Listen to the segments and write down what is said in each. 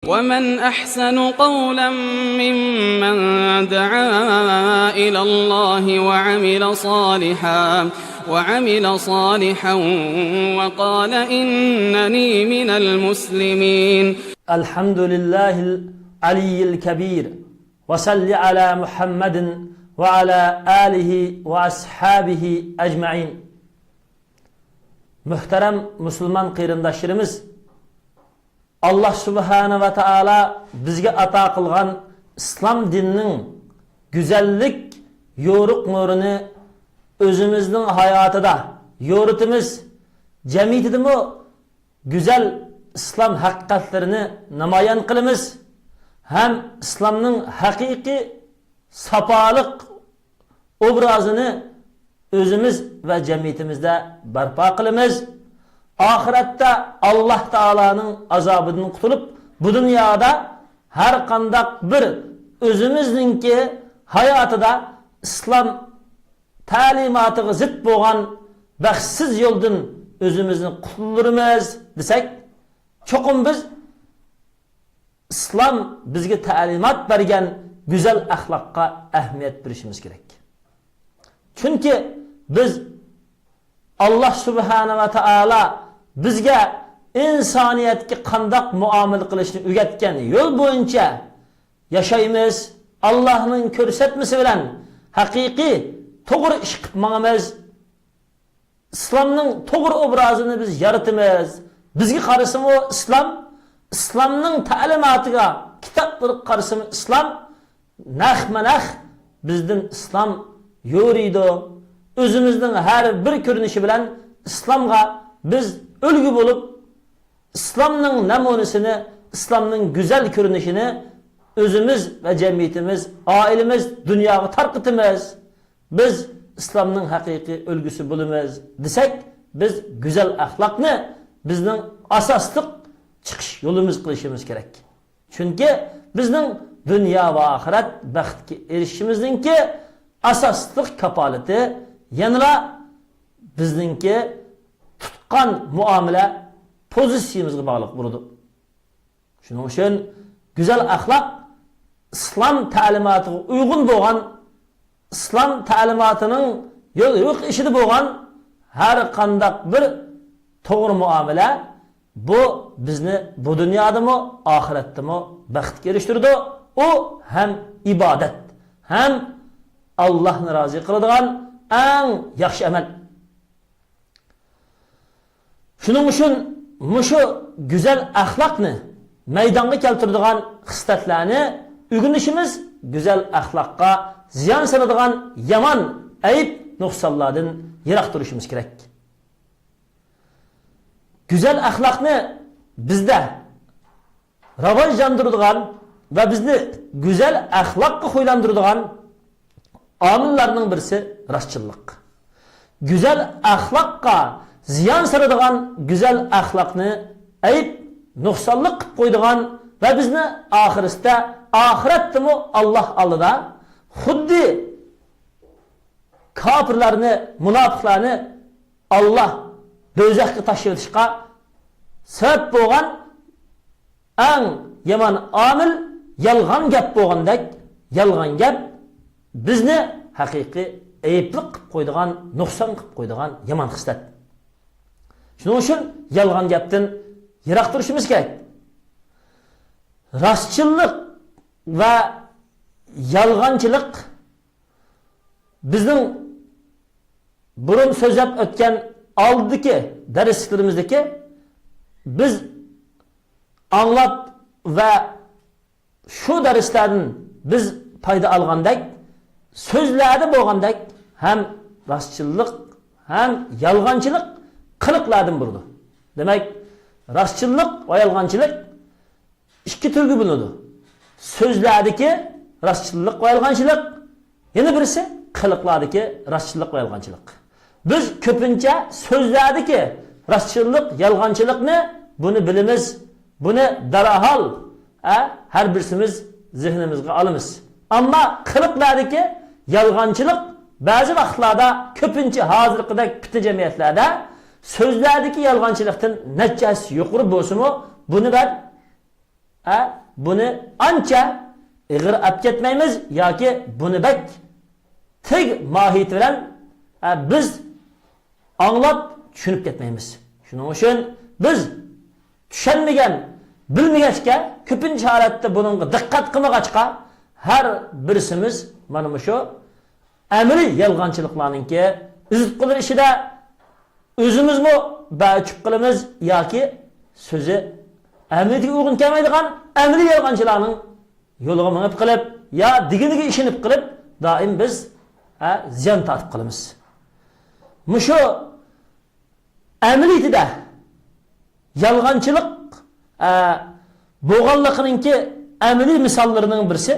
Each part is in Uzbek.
ومن أحسن قولا ممن دعا إلى الله وعمل صالحا وقال إنني من المسلمين. الحمد لله العلي الكبير وصل على محمد وعلى آله وأصحابه أجمعين. Muhterem Müslüman kıyırındaşlarımız, Allah Subhanahu ve Taala bizge ata kılgan İslam dininin güzellik yoruq nurunu özümüzün hayatıda yoritimiz, cemiyetimiz güzel İslam hakikatlerini namayan kılımız, hem İslam'ın hakiki sapalık obrazını özümüz ve cemiyetimizde barpa kılımız. Ahirette Allah Teala'nın azabından kurtulup bu dünyada her kandak bir özümüzünki hayatıda İslam talimatı zıt boğan bəxtsiz yoldan özümüzün kurtulurumuz desek, çokum biz İslam bizge talimat bergen güzel ahlakka ehmiyet verişimiz gerek. Çünkü biz Allah Subhanahu ve Taala bizge insaniyetki kandak muamele kılışını ügetken yol boyunca yaşayımız, Allah'ın körsetmesi bilen hakiki doğru iş kıpmamız, İslam'ın doğru obrazını biz yaratımız. Bizge karısı mı İslam'ın talimatıga kitapları karısı mı İslam, nah bizden İslam yoriydi. Özümüzün her bir görünüşü bilen İslam'a biz ölgü bulup İslam'ın namunesini, İslam'ın güzel görünüşünü özümüz ve cemiyetimiz, ailemiz, dünyayı tarkıtımız. Biz İslam'ın hakiki ölgüsü bulumuz desek, biz güzel ahlakını bizden asaslık çıkış yolumuz kılışımız gerek. Çünkü bizden dünya ve ahiret baxtga erişimizdeki asaslık kapaleti yanıla bizdeki tutkan muamele pozisyonumuzga bağlıq burudu. Şunun için güzel ahlak İslam talimatına uygun boğan, İslam talimatının yok işidi boğan her kandak bir doğru muamele bu bizni bu dünyada mı ahirette mi baxtga eriştirdi. O hem ibadet hem Allah'ını razı kıladigan en yaxshi amal. Şunun için muşu güzel ahlakını meydana keltiradigan hislatlarni ügünüşümüz güzel ahlakka ziyan saladigan yaman ayıp nuqsonlardan yiroq turishimiz kerak. Güzel ahlakını bizde rivojlantiradigan ve bizni güzel ahlakka qo'ylantiradigan amillarning birisi rastçılık. Güzel ahlakka ziyan saradigan güzel ahlakını ayıp nuqsonlik qilib qo'ydigan ve bizni ahiretdimi Allah aldıda xuddi kafirlarni, munofiqlarni Allah do'zaxga tashlatishga sabab bo'lgan eng yomon amil yolg'on gap bo'lgandek, yolg'on gap bizni haqiqiy ayıplik qilib qo'ydigan, nuqson qilib qo'ydigan yomon hislat. Shuning uchun yolg'on gapdan yiroq turishimiz kerak. Rostchilik va yolg'onchilik bizning burun so'zlab o'tgan oldiki darslarimizdagi biz anglab ve şu derslerden biz payda algandek sözlerde bo'lgandek hem rastçılık hem yalgancılık kılıklardan burdu. Demek rastçılık ve yalgancılık iki türlü bulunudu. Sözlerdeki rastçılık ve yalgancılık, yine birisi kılıklardaki rastçılık ve yalgancılık. Biz köpünce sözlerdeki rastçılık, yalgancılık ne? Bunu bilimiz, bunu darahal her birisimiz zihnimizge alımız. Ama kılıklardaki yalgancılık bazı vaxtlarda köpünce hazırlıkıdaki bütün cemiyetlerde sözlerdeki yalgancılıktan neccesi yukarı bolsa mu bunu ben buni ancha ig'ir olib ketmaymiz yoki buni bak tig mohiyati bilan biz anglab tushunib ketmaymiz. Shuning uchun biz tushunmagan, bilmagachga ko'pincha holatda bunga diqqat qilmagachqa har birisimiz mana shu amaliy yolg'onchiliklarningki izib qilir ishida o'zimizmi ba'chib qilamiz yoki so'zi amaliga uyg'un kelmaydigan amaliy yolg'onchilarning yo'liga minib qilib yo diginiga ishinib qilib doim biz ziyon tortib qilamiz. Mushu amaliyatida yolg'onchilik bo'lganligininki amaliy misollarining birisi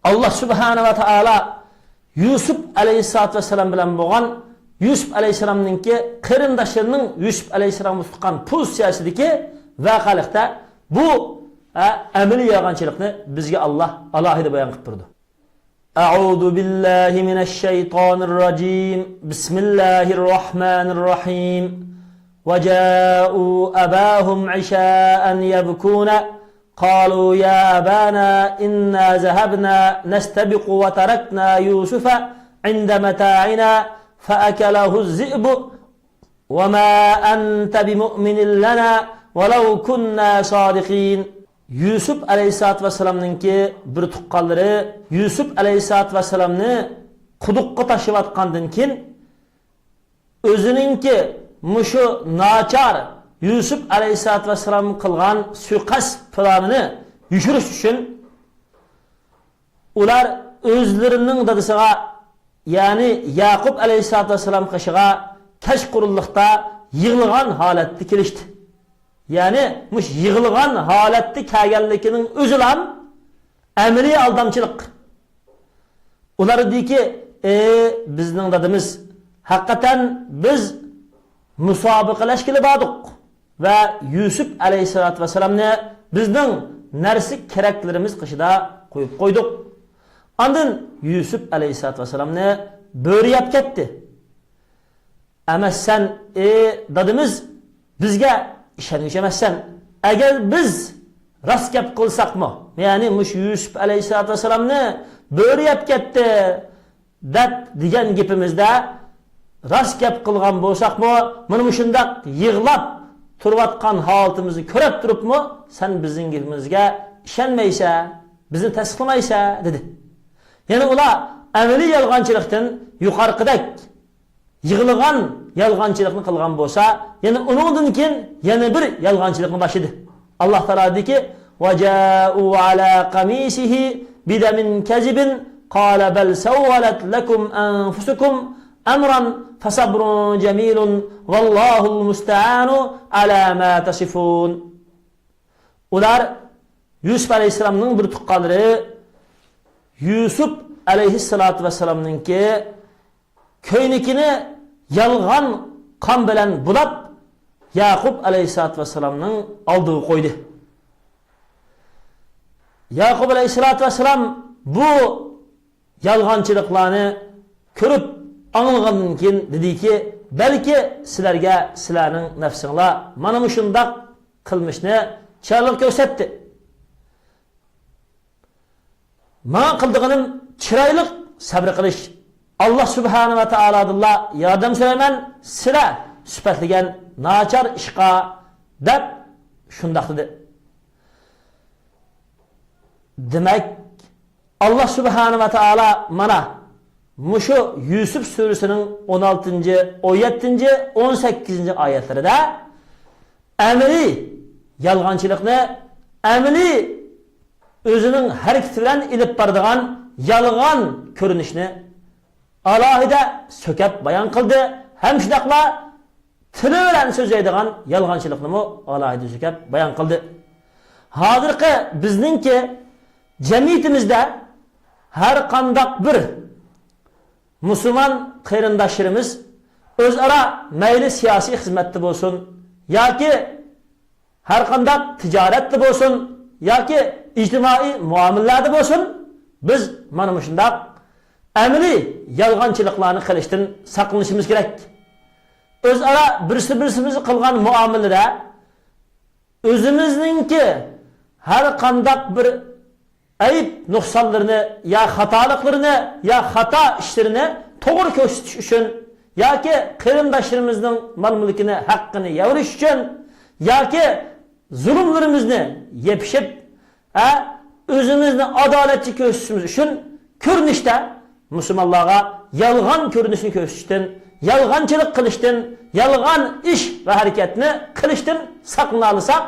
Allah subhanahu va taala Yusuf alayhissalatu vassalam bilan bo'lgan Yusuf alayhissalamninki qarindoshlarining Yusuf alayhissalamga tutgan pozitsiyasidagi voqelikda bu amaliy yolg'onchilikni bizga Allah alohida bayon qilib turdi. A'udhu billahi minash shaytonir rojim. Bismillahir rohmanir rohim. وجاءوا أباهم عشاء يبكون قالوا يا أبانا إنا ذهبنا نستبق وتركنا يوسف عند متاعنا فأكله الذئب وما أنت بمؤمن لنا ولو كنا صادقين. Yusuf alayhissalatu vassalamninki bir tuqqanlari Yusuf alayhissalatu vassalamni quduqqa tashlayotgandan keyin o'zininki mushu nachar Yusuf alayhissalatu vassalam qilgan suiqasd planini yushirish uchun ular o'zlarining dadasiga ya'ni Yaqub alayhissalatu vassalam qishiga kashqurulliqda yig'ilgan holatda kelishdi. Ya'ni mush yig'ilgan holatda kelganligining o'zi ham amaliy aldamchilik. Ular deyki, bizning dadamiz haqiqatan biz musobaqalashgili bordik va Yusuf alayhissalatu vassalamni bizning narsa keraklarimiz qishida qo'yib qo'ydik. Ondan Yusuf alayhissalatu vassalamni bo'riyab ketdi. Ama sen dadimiz bizga ishonch emassan. Agar biz rost gap qilsaqmi, ya'ni mush Yusuf alayhissalatu vassalamni bo'riyab ketdi deb degan gapimizda rost gap qilgan bo'lsaqmi, mana shundaq yig'lab turayotgan holatimizni ko'rib turibmi, sen bizning gapimizga ishonmaysa, bizni tasdiqlamaysa dedi. Ya'ni ular amaliy yolg'onchilikdan yuqorqidek yig'ilgan yolg'onchilikni qilgan bo'lsa, yana uningdan keyin yana bir yolg'onchilikni boshladi. Alloh taolo dediki: "Waja'u ala qamisihi bidamin kazibin qala bal sawwalat lakum anfusukum amran fasabrun jamilun wallahul musta'anu ala ma tasifun." Ular Yusuf alayhisolamning bir tuqqanlari Yusuf alayhissalatu vassalamninki ko'ynikini yolg'on qon bilan bulab Yaqub alayhissalatu vassalamning oldiga qo'ydi. Yaqub alayhissalatu vassalam bu yolg'onchiliklarni ko'rib anlagandan keyin dediki, balki sizlarga sizlarning nafsinglar mana shundoq qilmishni chiroyli ko'rsatdi. Men qildiganim chiroyli sabr qilish. Allah subhanahu va taolodan yordam so'rayman, sizlar sifatlagan nachar ishqa deb shundoq dedi. Demak, Allah subhanahu va taolo mana mushu Yusuf surasining 16, 17, 18 oyatlarida amaliy yolg'onchilikni, amaliy o'zining harakati bilan ilib boradigan yolg'on ko'rinishni alohida so'kab bayon qildi. Ham shundaqla tili bilan so'zlaydigan yolg'onchilikni alohida so'kab bayon qildi. Hozirgi bizningki jamiyatimizda har qanday bir musulmon qarindoshlarimiz o'zaro mayli siyosiy xizmatda bo'lsin yoki har qanday tijoratda bo'lsin yoki ijtimoiy muomalalarda bo'lsin, biz mana shunday amaliy yolg'onchiliklarni qilishdan saqlanishimiz kerak. O'zaro birimiz qilgan muomalada o'zimizningki her kandak bir ayıp noksanlarını ya hatalıklarını ya hata işlerini doğru köştüş için ya ki kırımdaşlarımızın mal mülkini hakkını yavruş için ya ki zulümlerimizni yepişip özümüzni adaletçi köştüşümüz için körünüşte Müslümanlığa yalgan körünüşünü köştüşten yalgancılık kılıştın yalgan iş ve hareketini kılıştın saklanalısak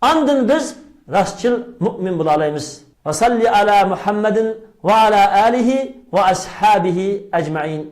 andın biz rastçıl mümin bulalayımız. Ve salli ala Muhammedin ve ala alihi ve ashabihi ecma'in.